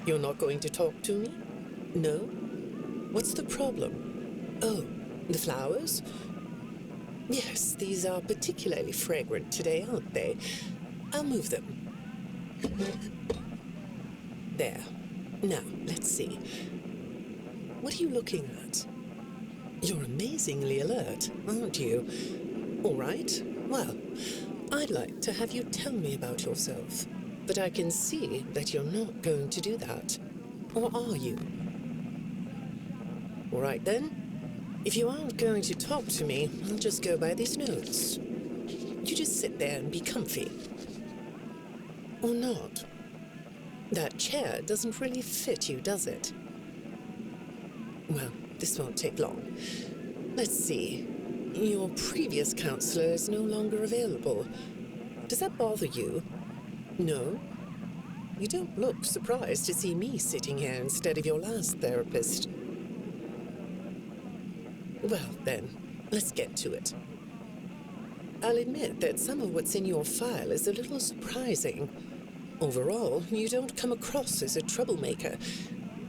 You're not going to talk to me? No? What's the problem? Oh, the flowers? Yes, these are particularly fragrant today, aren't they? I'll move them. There. Now, let's see. What are you looking at? You're amazingly alert, aren't you? All right. Well, I'd like to have you tell me about yourself. But I can see that you're not going to do that. Or are you? All right then. If you aren't going to talk to me, I'll just go by these notes. You just sit there and be comfy. Or not. That chair doesn't really fit you, does it? Well, this won't take long. Let's see. Your previous counselor is no longer available. Does that bother you? No? You don't look surprised to see me sitting here instead of your last therapist. Well, then, let's get to it. I'll admit that some of what's in your file is a little surprising. Overall, you don't come across as a troublemaker.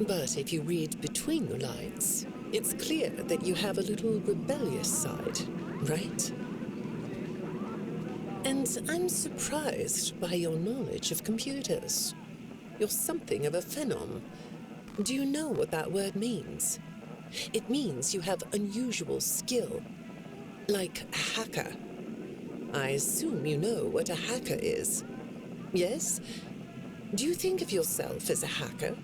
But if you read between the lines, it's clear that you have a little rebellious side, right? And I'm surprised by your knowledge of computers. You're something of a phenom. Do you know what that word means? It means you have unusual skill, like a hacker. I assume you know what a hacker is. Yes? Do you think of yourself as a hacker?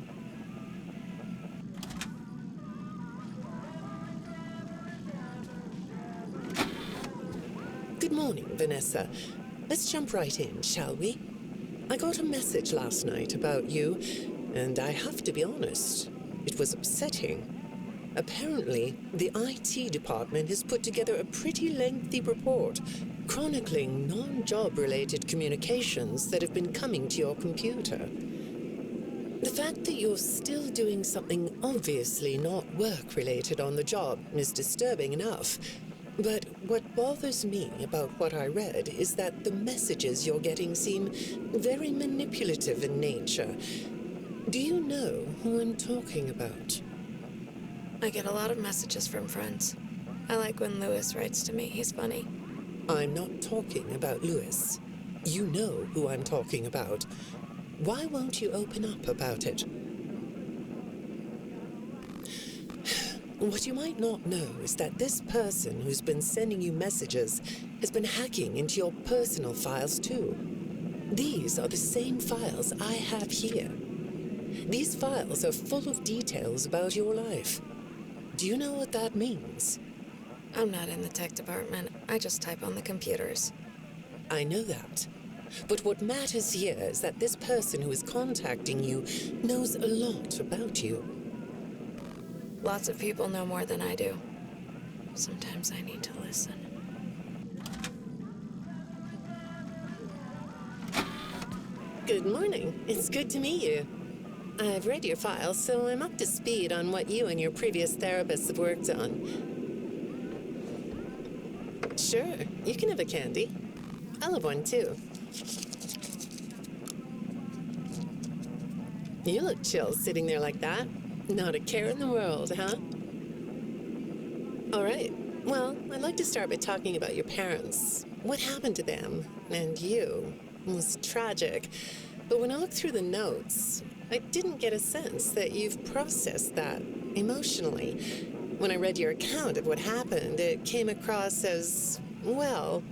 Good morning, Vanessa. Let's jump right in, shall we? I got a message last night about you, and I have to be honest, it was upsetting. Apparently, the IT department has put together a pretty lengthy report chronicling non-job-related communications that have been coming to your computer. The fact that you're still doing something obviously not work-related on the job is disturbing enough. But what bothers me about what I read is that the messages you're getting seem very manipulative in nature. Do you know who I'm talking about? I get a lot of messages from friends. I like when Lewis writes to me. He's funny. I'm not talking about Lewis. You know who I'm talking about. Why won't you open up about it? What you might not know is that this person who's been sending you messages has been hacking into your personal files too. These are the same files I have here. These files are full of details about your life. Do you know what that means? I'm not in the tech department. I just type on the computers. I know that. But what matters here is that this person who is contacting you knows a lot about you. Lots of people know more than I do. Sometimes I need to listen. Good morning. It's good to meet you. I've read your file, so I'm up to speed on what you and your previous therapists have worked on. Sure, you can have a candy. I'll have one too. You look chill sitting there like that. Not a care in the world, huh? All right. Well, I'd like to start by talking about your parents. What happened to them and you was tragic. But when I looked through the notes, I didn't get a sense that you've processed that emotionally. When I read your account of what happened, it came across as, well,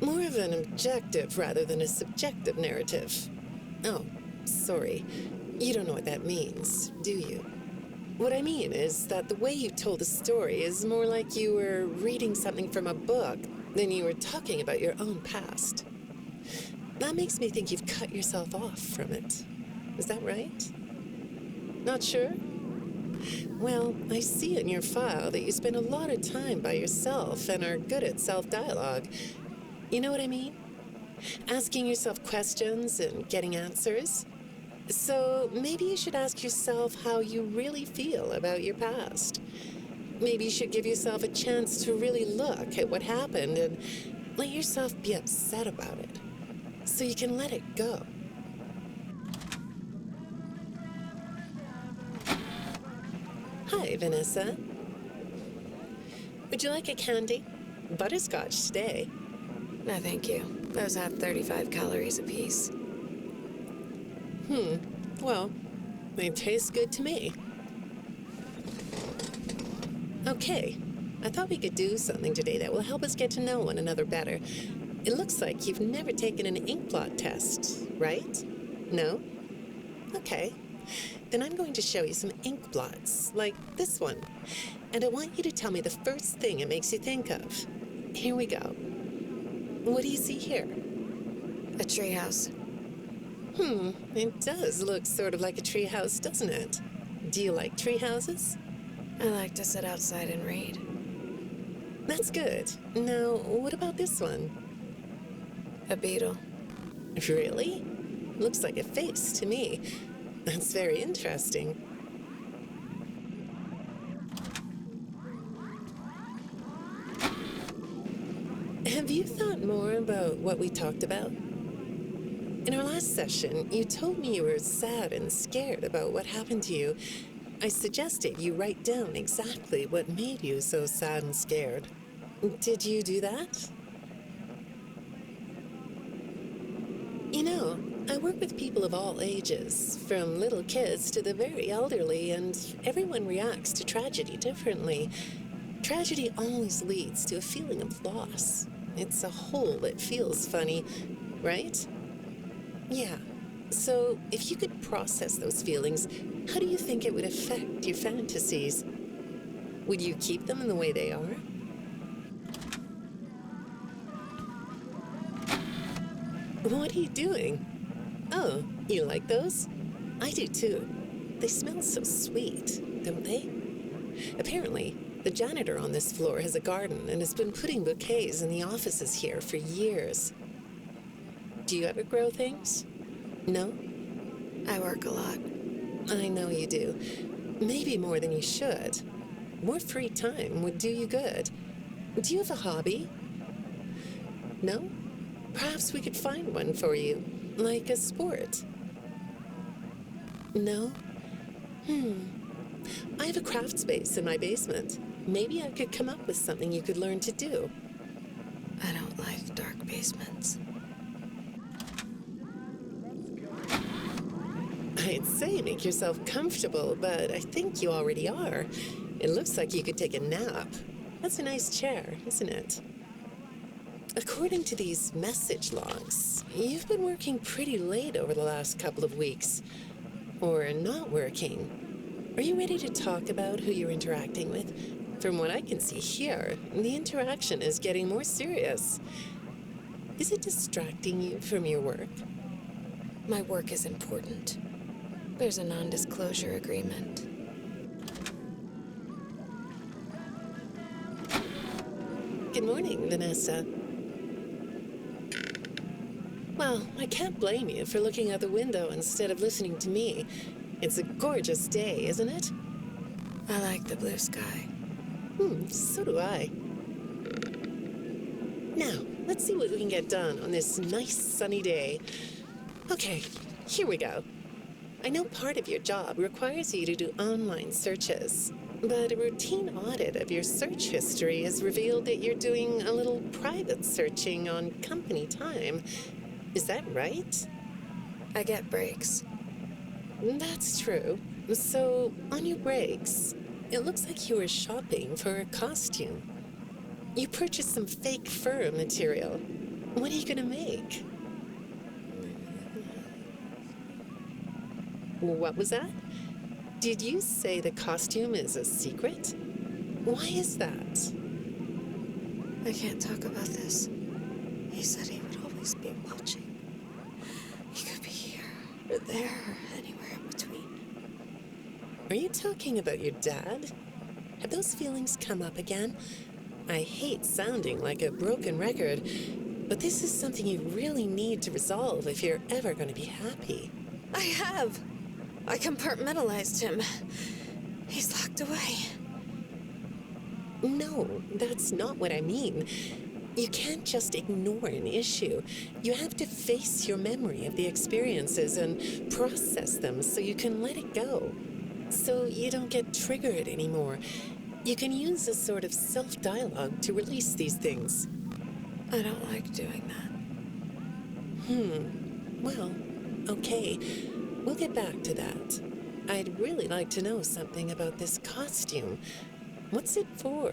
more of an objective rather than a subjective narrative. Oh, sorry. You don't know what that means, do you? What I mean is that the way you told the story is more like you were reading something from a book than you were talking about your own past. That makes me think you've cut yourself off from it. Is that right? Not sure? Well, I see in your file that you spend a lot of time by yourself and are good at self-dialogue. You know what I mean? Asking yourself questions and getting answers. So maybe you should ask yourself how you really feel about your past. Maybe you should give yourself a chance to really look at what happened and let yourself be upset about it, so you can let it go. Hi, Vanessa. Would you like a candy? Butterscotch today. No, thank you. Those have 35 calories apiece. Well, they taste good to me. Okay, I thought we could do something today that will help us get to know one another better. It looks like you've never taken an ink blot test, right? No? Okay. Then I'm going to show you some ink blots, like this one. And I want you to tell me the first thing it makes you think of. Here we go. What do you see here? A treehouse. It does look sort of like a treehouse, doesn't it? Do you like treehouses? I like to sit outside and read. That's good. Now, what about this one? A beetle. Really? Looks like a face to me. That's very interesting. Have you thought more about what we talked about? In our last session, you told me you were sad and scared about what happened to you. I suggested you write down exactly what made you so sad and scared. Did you do that? You know, I work with people of all ages, from little kids to the very elderly, and everyone reacts to tragedy differently. Tragedy always leads to a feeling of loss. It's a hole that feels funny, right? Yeah. So, if you could process those feelings, how do you think it would affect your fantasies? Would you keep them in the way they are? What are you doing? Oh, you like those? I do too. They smell so sweet, don't they? Apparently, the janitor on this floor has a garden and has been putting bouquets in the offices here for years. Do you ever grow things? No? I work a lot. I know you do. Maybe more than you should. More free time would do you good. Do you have a hobby? No? Perhaps we could find one for you, like a sport. No? I have a craft space in my basement. Maybe I could come up with something you could learn to do. I don't like dark basements. I'd say make yourself comfortable, but I think you already are. It looks like you could take a nap. That's a nice chair, isn't it? According to these message logs, you've been working pretty late over the last couple of weeks. Or not working. Are you ready to talk about who you're interacting with? From what I can see here, the interaction is getting more serious. Is it distracting you from your work? My work is important. There's a non-disclosure agreement. Good morning, Vanessa. Well, I can't blame you for looking out the window instead of listening to me. It's a gorgeous day, isn't it? I like the blue sky. So do I. Now, let's see what we can get done on this nice sunny day. Okay, here we go. I know part of your job requires you to do online searches, but a routine audit of your search history has revealed that you're doing a little private searching on company time. Is that right? I get breaks. That's true. So, on your breaks, it looks like you were shopping for a costume. You purchased some fake fur material. What are you gonna make? What was that? Did you say the costume is a secret? Why is that? I can't talk about this. He said he would always be watching. He could be here, or there, or anywhere in between. Are you talking about your dad? Have those feelings come up again? I hate sounding like a broken record, but this is something you really need to resolve if you're ever going to be happy. I have. I compartmentalized him. He's locked away. No, that's not what I mean. You can't just ignore an issue. You have to face your memory of the experiences and process them so you can let it go. so you don't get triggered anymore. You can use a sort of self-dialogue to release these things. I don't like doing that. Well, okay. We'll get back to that. I'd really like to know something about this costume. What's it for?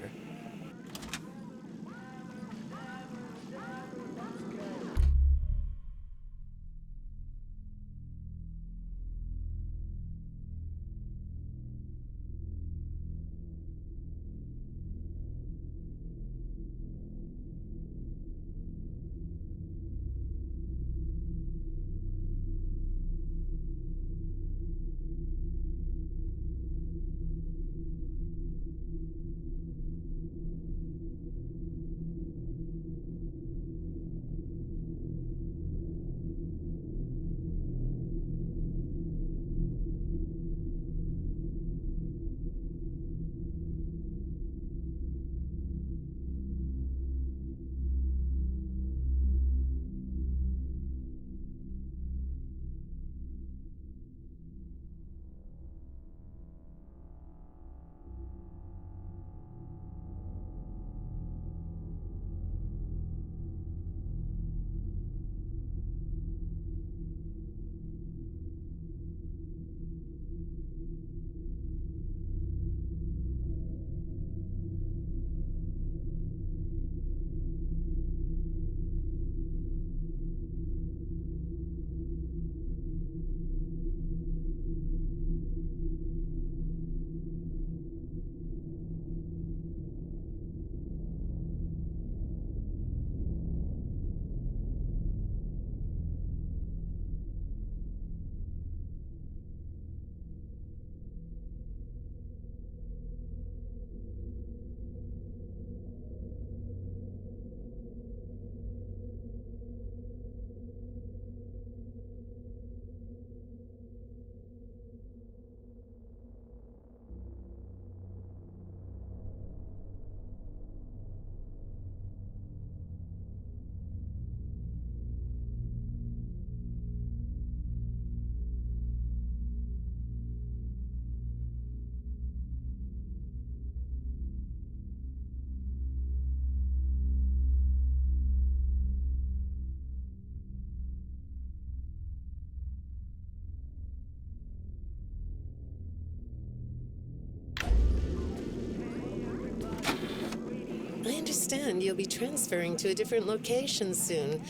I understand you'll be transferring to a different location soon.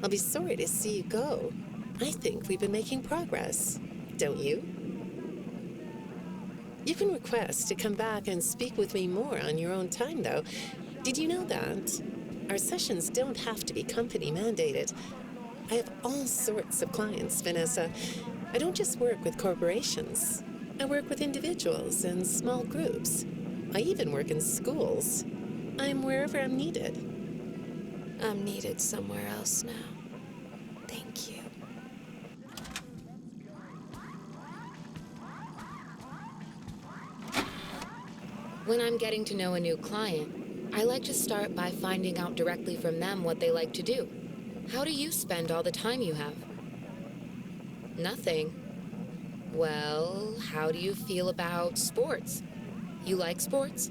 I'll be sorry to see you go. I think we've been making progress, don't you? You can request to come back and speak with me more on your own time, though. Did you know that? Our sessions don't have to be company mandated. I have all sorts of clients, Vanessa. I don't just work with corporations. I work with individuals and small groups. I even work in schools. I'm wherever I'm needed. I'm needed somewhere else now. Thank you. When I'm getting to know a new client, I like to start by finding out directly from them what they like to do. How do you spend all the time you have? Nothing. Well, how do you feel about sports? You like sports?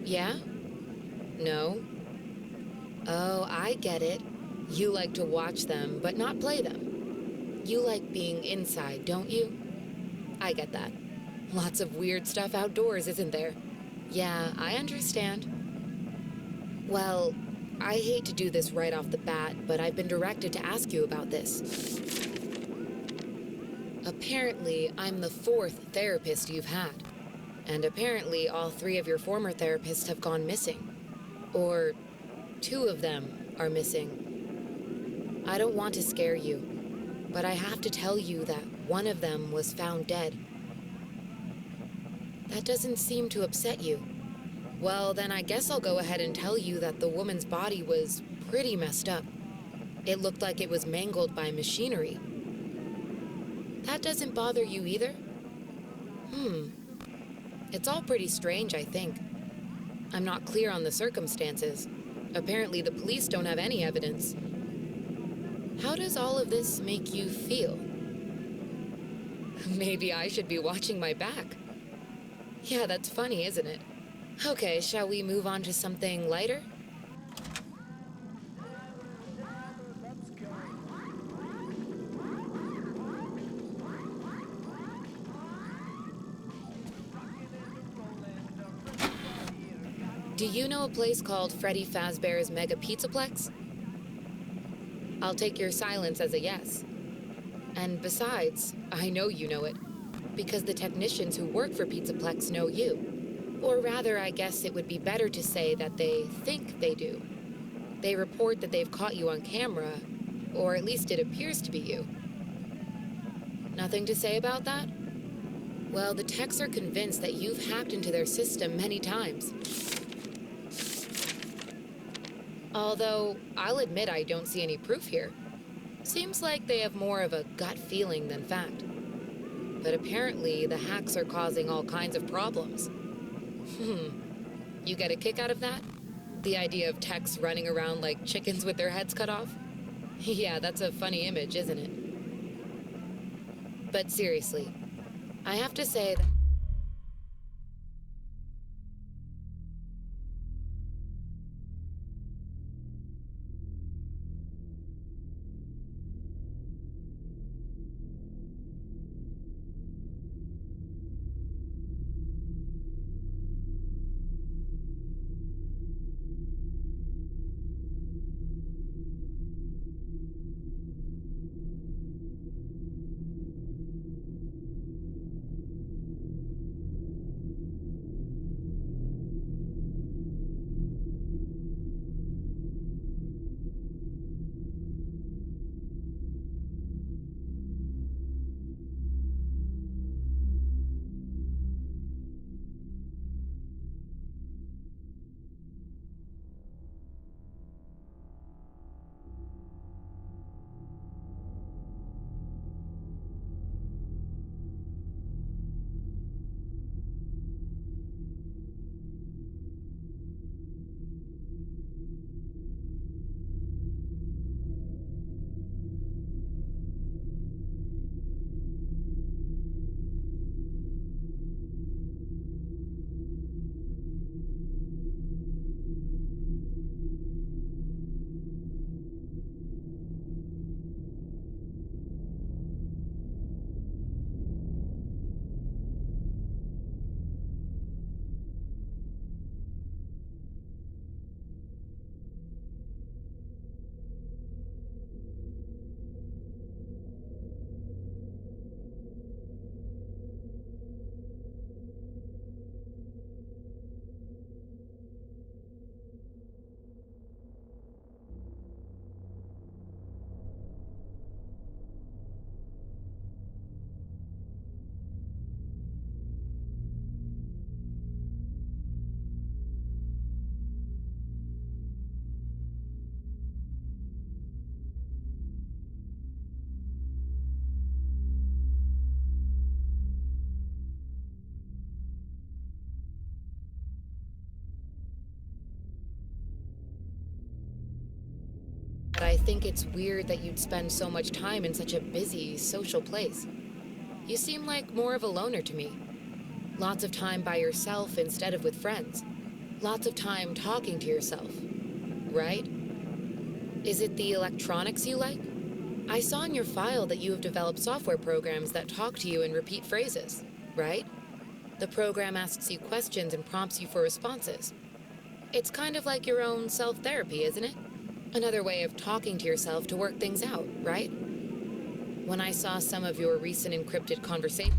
Yeah? No? Oh, I get it. You like to watch them, but not play them. You like being inside, don't you? I get that. Lots of weird stuff outdoors, isn't there? Yeah, I understand. Well, I hate to do this right off the bat, but I've been directed to ask you about this. Apparently, I'm the 4th therapist you've had. And apparently, all 3 of your former therapists have gone missing. Or 2 of them are missing. I don't want to scare you, but I have to tell you that one of them was found dead. That doesn't seem to upset you. Well, then I guess I'll go ahead and tell you that the woman's body was pretty messed up. It looked like it was mangled by machinery. That doesn't bother you either? It's all pretty strange, I think. I'm not clear on the circumstances. Apparently the police don't have any evidence. How does all of this make you feel? Maybe I should be watching my back. Yeah, that's funny, isn't it? Okay, shall we move on to something lighter? Do you know a place called Freddy Fazbear's Mega Pizzaplex? I'll take your silence as a yes. And besides, I know you know it, because the technicians who work for Pizzaplex know you. Or rather, I guess it would be better to say that they think they do. They report that they've caught you on camera, or at least it appears to be you. Nothing to say about that? Well, the techs are convinced that you've hacked into their system many times. Although, I'll admit I don't see any proof here. Seems like they have more of a gut feeling than fact. But apparently, the hacks are causing all kinds of problems. You get a kick out of that? The idea of techs running around like chickens with their heads cut off? Yeah, that's a funny image, isn't it? But seriously, I have to say that I think it's weird that you'd spend so much time in such a busy, social place. You seem like more of a loner to me. Lots of time by yourself instead of with friends. Lots of time talking to yourself. Right? Is it the electronics you like? I saw in your file that you have developed software programs that talk to you in repeat phrases, right? The program asks you questions and prompts you for responses. It's kind of like your own self-therapy, isn't it? Another way of talking to yourself to work things out, right? When I saw some of your recent encrypted conversations,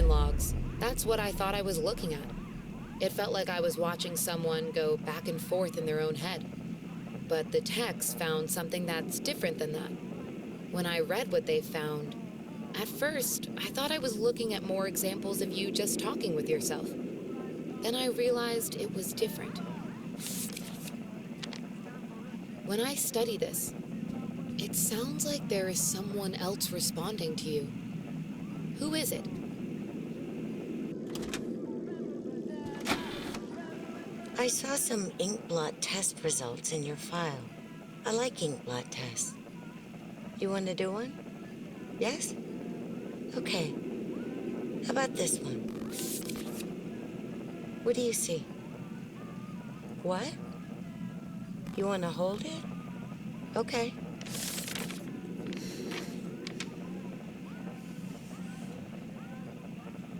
logs, that's what I thought I was looking at. It felt like I was watching someone go back and forth in their own head. But the techs found something that's different than that. When I read what they found, At first, I thought I was looking at more examples of you just talking with yourself. Then I realized it was different. When I study this, it sounds like there is someone else responding to you. Who is it? I saw some ink blot test results in your file. I like ink blot tests. You want to do one? Yes? Okay. How about this one? What do you see? What? You want to hold it? Okay.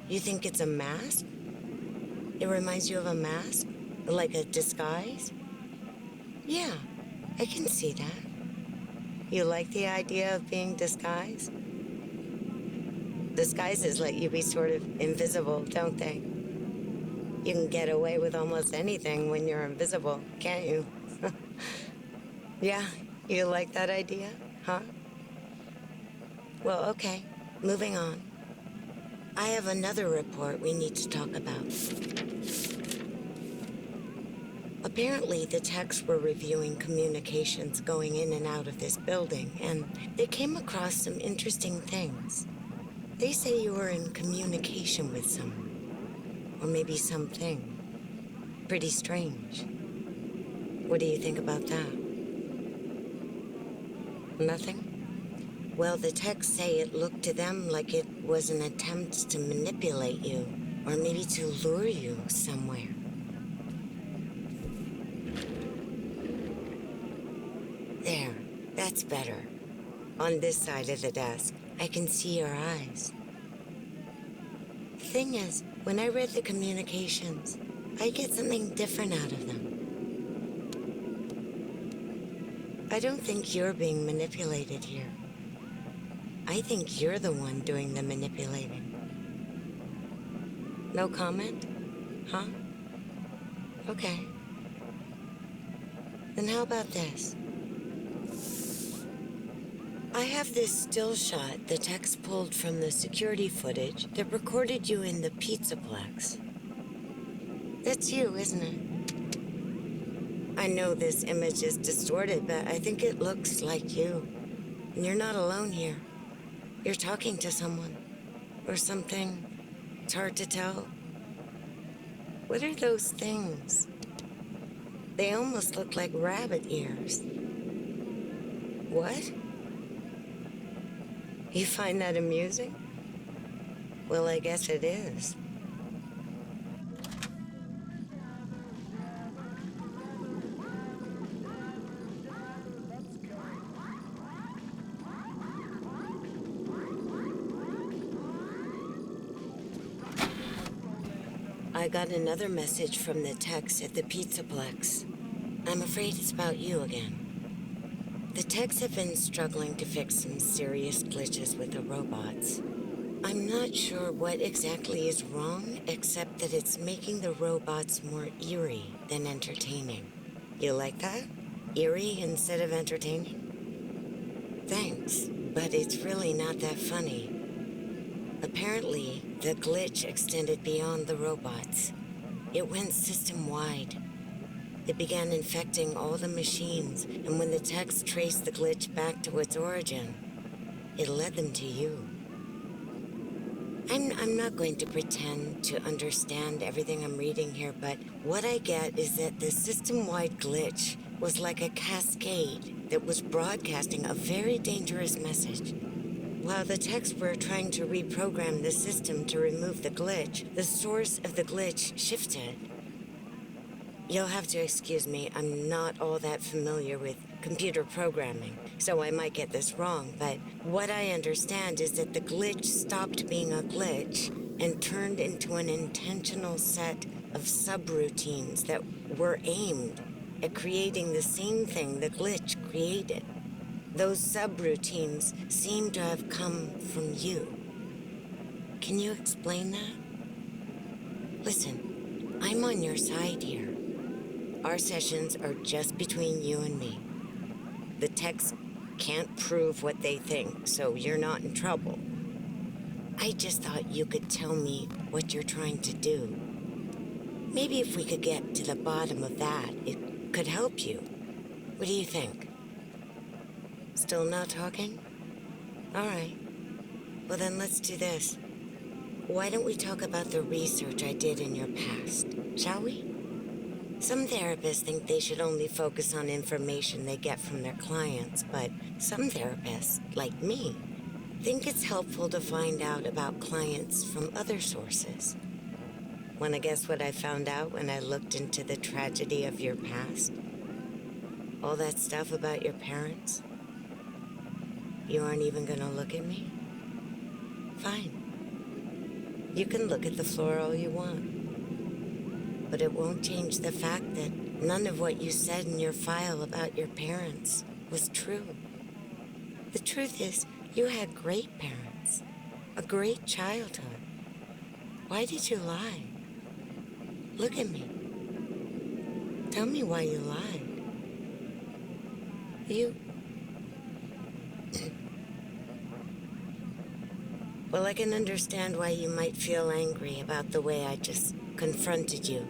You think it's a mask? It reminds you of a mask? Like a disguise? Yeah, I can see that. You like the idea of being disguised? Disguises let you be sort of invisible, don't they? You can get away with almost anything when you're invisible, can't you? Yeah, you like that idea, huh? Well, okay, moving on. I have another report we need to talk about. Apparently, the techs were reviewing communications going in and out of this building, and they came across some interesting things. They say you were in communication with someone, or maybe something. Pretty strange. What do you think about that? Nothing? Well, the techs say it looked to them like it was an attempt to manipulate you, or maybe to lure you somewhere. There, that's better. On this side of the desk, I can see your eyes. The thing is, when I read the communications, I get something different out of them. I don't think you're being manipulated here. I think you're the one doing the manipulating. No comment? Huh? Okay. Then how about this? I have this still shot the techs pulled from the security footage that recorded you in the Pizzaplex. That's you, isn't it? I know this image is distorted, but I think it looks like you. And you're not alone here. You're talking to someone. Or something. It's hard to tell. What are those things? They almost look like rabbit ears. What? You find that amusing? Well, I guess it is. I got another message from the techs at the Pizzaplex. I'm afraid it's about you again. The techs have been struggling to fix some serious glitches with the robots. I'm not sure what exactly is wrong, except that it's making the robots more eerie than entertaining. You like that? Eerie instead of entertaining? Thanks, but it's really not that funny. Apparently, the glitch extended beyond the robots. It went system-wide. It began infecting all the machines, and when the techs traced the glitch back to its origin, it led them to you. I'm not going to pretend to understand everything I'm reading here, but what I get is that the system-wide glitch was like a cascade that was broadcasting a very dangerous message. While the techs were trying to reprogram the system to remove the glitch, the source of the glitch shifted. You'll have to excuse me, I'm not all that familiar with computer programming, so I might get this wrong, but what I understand is that the glitch stopped being a glitch and turned into an intentional set of subroutines that were aimed at creating the same thing the glitch created. Those subroutines seem to have come from you. Can you explain that? Listen, I'm on your side here. Our sessions are just between you and me. The techs can't prove what they think, so you're not in trouble. I just thought you could tell me what you're trying to do. Maybe if we could get to the bottom of that, it could help you. What do you think? Still not talking? All right. Well, then let's do this. Why don't we talk about the research I did in your past, shall we? Some therapists think they should only focus on information they get from their clients, but some therapists, like me, think it's helpful to find out about clients from other sources. Want to guess what I found out when I looked into the tragedy of your past? All that stuff about your parents? You aren't even gonna look at me? Fine. You can look at the floor all you want. But it won't change the fact that none of what you said in your file about your parents was true. The truth is, you had great parents, a great childhood. Why did you lie? Look at me. Tell me why you lied. You... Well, I can understand why you might feel angry about the way I just confronted you.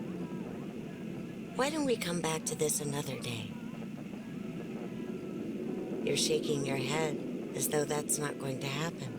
Why don't we come back to this another day? You're shaking your head as though that's not going to happen.